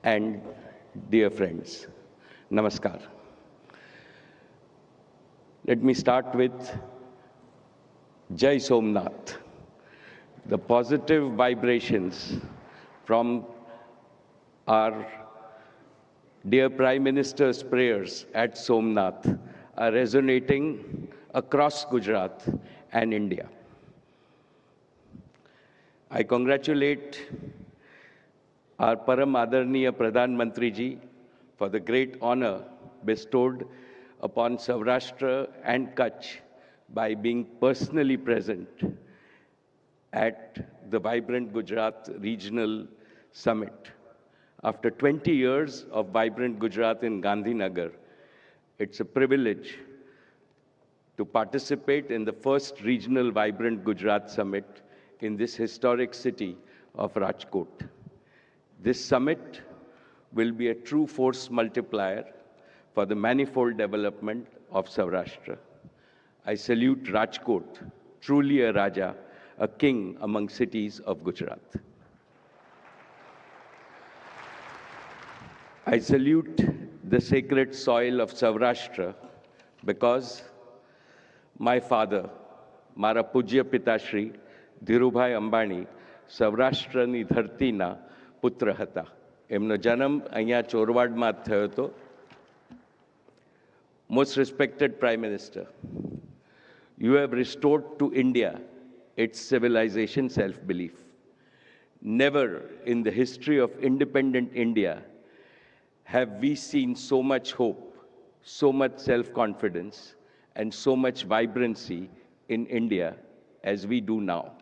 and dear friends, Namaskar. Let me start with Jai Somnath. The positive vibrations from our dear Prime Minister's prayers at Somnath are resonating across Gujarat and India. I congratulate our Param Adarniya Pradhan Mantri ji for the great honor bestowed upon Saurashtra and Kutch by being personally present at the Vibrant Gujarat Regional Summit. After 20 years of Vibrant Gujarat in Gandhinagar, it's a privilege to participate in the first regional Vibrant Gujarat Summit in this historic city of Rajkot. This summit will be a true force multiplier for the manifold development of Saurashtra. I salute Rajkot, truly a Raja, a king among cities of Gujarat. I salute the sacred soil of Saurashtra because my father, Mara Pujya Pitashri, Dhirubhai Ambani, સૌરાષ્ટ્રની ધરતીના પુત્ર હતા. એમનો જન્મ અહીંયા ચોરવાડમાં થયો હતો. Most respected Prime Minister, you have restored to India its civilization self-belief. Never in the history of independent India have we seen so much hope, so much self-confidence, and so much vibrancy in India as we do now.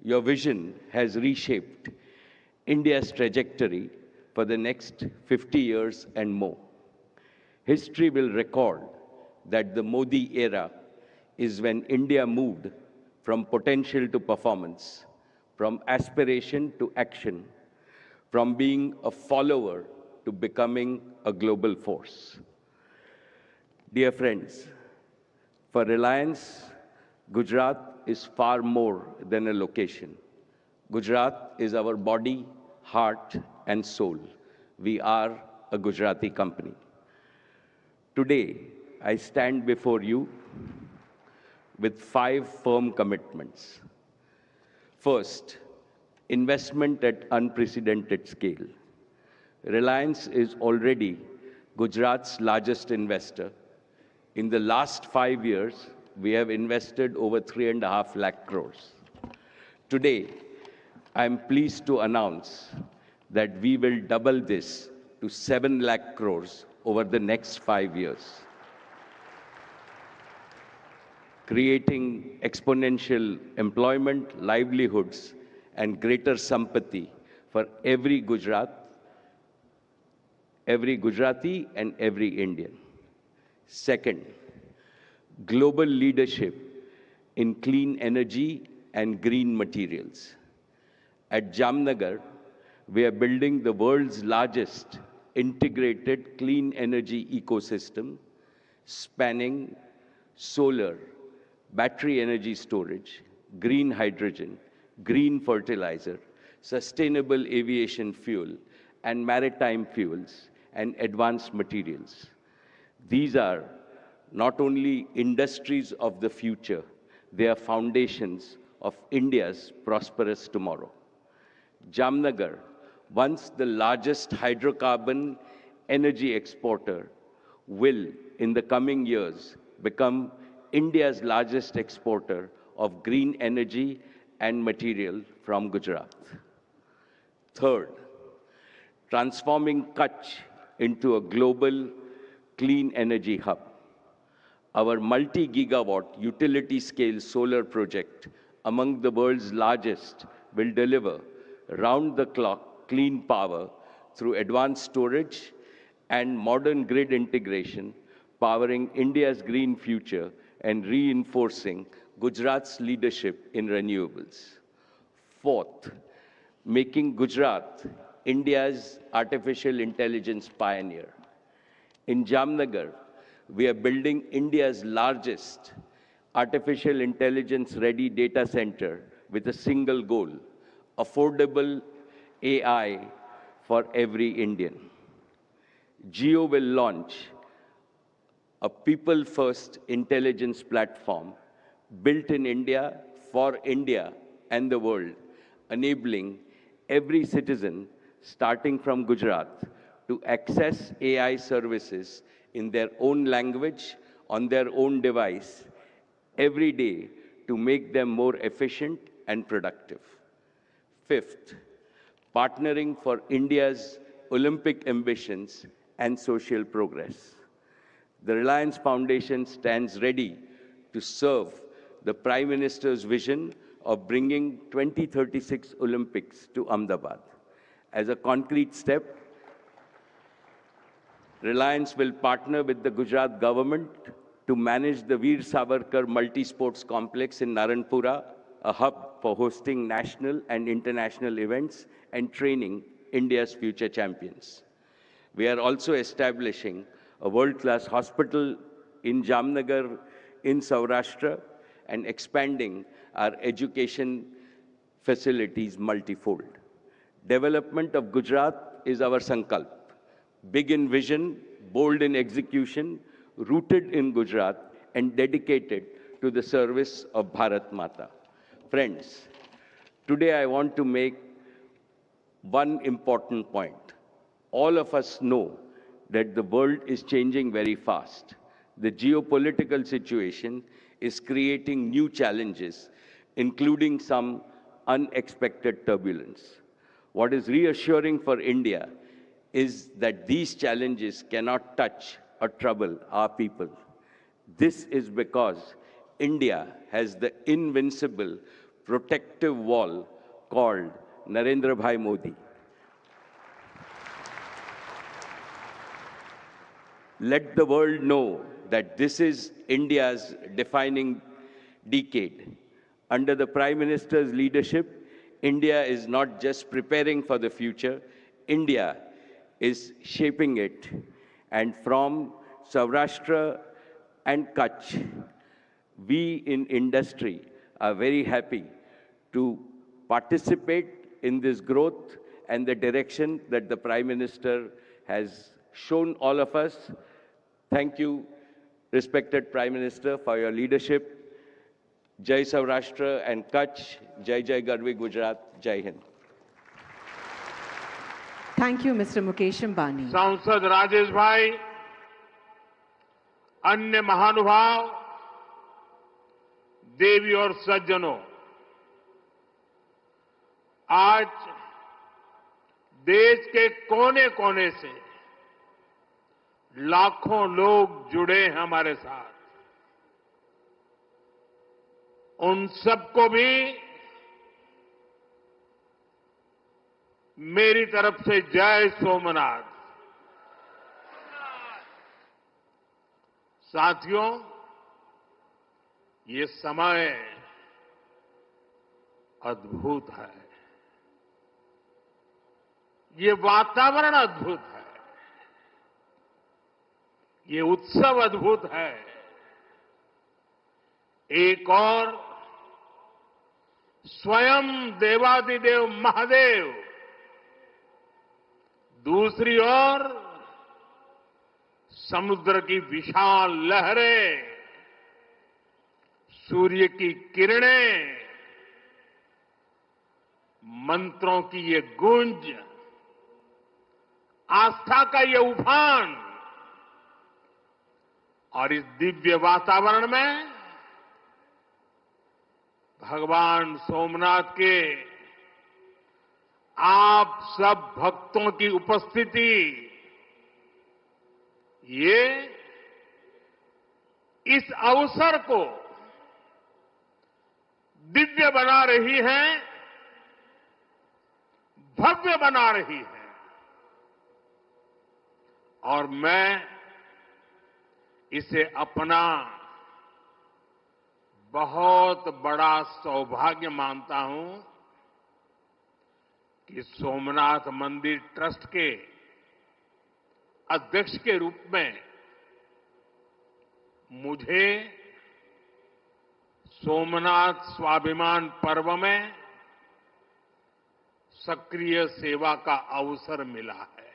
Your vision has reshaped India's trajectory for the next 50 years and more. History will record that the Modi era is when India moved from potential to performance, from aspiration to action, from being a follower to becoming a global force. Dear friends, for Reliance, Gujarat is far more than a location. Gujarat is our body, heart, and soul. We are a Gujarati company. Today, I stand before you with 5 firm commitments. First, investment at unprecedented scale. Reliance is already Gujarat's largest investor. In the last 5 years, we have invested over 3.5 lakh crores. Today, I am pleased to announce that we will double this to 7 lakh crores over the next 5 years, creating exponential employment, livelihoods, and greater sampati for every Gujarati and every Indian. Second, global leadership in clean energy and green materials. At Jamnagar, we are building the world's largest integrated clean energy ecosystem spanning solar, battery energy storage, green hydrogen, green fertilizer, sustainable aviation fuel, and maritime fuels and advanced materials. These are not only industries of the future, they are foundations of India's prosperous tomorrow. Jamnagar, once the largest hydrocarbon energy exporter, will, in the coming years, become India's largest exporter of green energy and material from Gujarat. Third, transforming Kutch into a global clean energy hub. Our multi-gigawatt utility-scale solar project, among the world's largest, will deliver round-the-clock clean power through advanced storage and modern grid integration, powering India's green future and reinforcing Gujarat's leadership in renewables. Fourth, making Gujarat India's artificial intelligence pioneer. In Jamnagar, we are building India's largest artificial intelligence-ready data center with a single goal: affordable AI for every Indian. Jio will launch a people-first intelligence platform built in India for India and the world, enabling every citizen, starting from Gujarat, to access AI services in their own language, on their own device, every day to make them more efficient and productive. Fifth, partnering for India's Olympic ambitions and social progress. The Reliance Foundation stands ready to serve the Prime Minister's vision of bringing 2036 Olympics to Ahmedabad. As a concrete step, Reliance will partner with the Gujarat government to manage the Veer Savarkar Multi-Sports Complex in Naranpura, a hub for hosting national and international events and training India's future champions. We are also establishing a world-class hospital in Jamnagar in Saurashtra and expanding our education facilities multifold. Development of Gujarat is our sankalp. Big in vision, bold in execution, rooted in Gujarat and dedicated to the service of Bharat Mata. Friends, today I want to make one important point. All of us know that the world is changing very fast. The geopolitical situation is creating new challenges, including some unexpected turbulence. What is reassuring for India is that these challenges cannot touch or trouble our people. This is because India has the invincible protective wall called Narendra Bhai Modi. Let the world know that this is India's defining decade. Under the Prime Minister's leadership, India is not just preparing for the future, India is shaping it. And from Saurashtra and Kutch, we in industry are very happy to participate in this growth and the direction that the Prime Minister has shown all of us. Thank you, respected Prime Minister, for your leadership. Jai Saurashtra and Kutch, Jai Jai Garvi Gujarat, Jai Hind. Thank you, Mr. Mukesh Ambani. सांसद राजेश भाई, अन्य महानुभाव, देवी और सज्जनों, आज देश के कोने कोने से लाखों लोग जुड़े हैं हमारे साथ। उन सबको भी मेरी तरफ से जय सोमनाथ। साथियों, ये समय अद्भुत है, ये वातावरण अद्भुत है, ये उत्सव अद्भुत है। एक और स्वयं देवादिदेव महादेव, दूसरी ओर समुद्र की विशाल लहरें, सूर्य की किरणें, मंत्रों की ये गूंज, आस्था का ये उफान, और इस दिव्य वातावरण में भगवान सोमनाथ के आप सब भक्तों की उपस्थिति, ये इस अवसर को दिव्य बना रही है, भव्य बना रही है। और मैं इसे अपना बहुत बड़ा सौभाग्य मानता हूं कि सोमनाथ मंदिर ट्रस्ट के अध्यक्ष के रूप में मुझे सोमनाथ स्वाभिमान पर्व में सक्रिय सेवा का अवसर मिला है।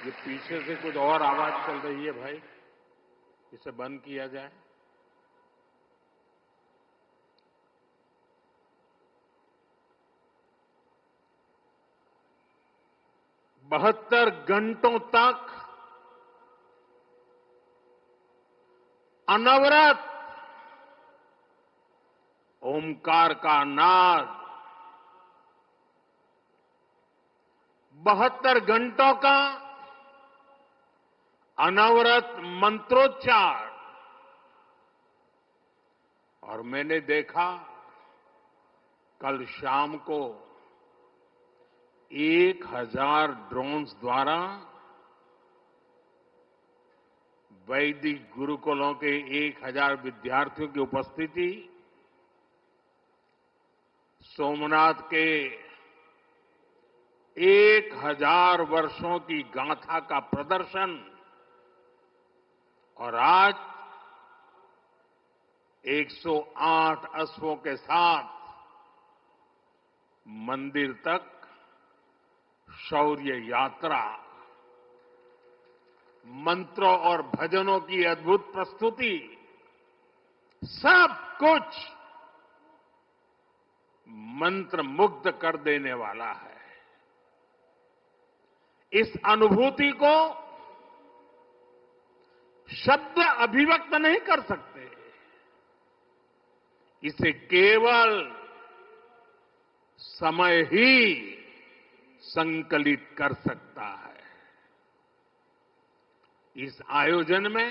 ये पीछे से कुछ और आवाज चल रही है भाई, इसे बंद किया जाए। बहत्तर घंटों तक अनवरत ओमकार का नाद, 72 घंटों का अनवरत मंत्रोच्चार। और मैंने देखा कल शाम को 1000 ड्रोन्स द्वारा वैदिक गुरुकुलों के 1000 विद्यार्थियों की उपस्थिति, सोमनाथ के 1000 वर्षों की गाथा का प्रदर्शन, और आज 108 अश्वों के साथ मंदिर तक शौर्य यात्रा, मंत्रों और भजनों की अद्भुत प्रस्तुति, सब कुछ मंत्र मुग्ध कर देने वाला है। इस अनुभूति को शब्द अभिव्यक्त नहीं कर सकते, इसे केवल समय ही संकलित कर सकता है। इस आयोजन में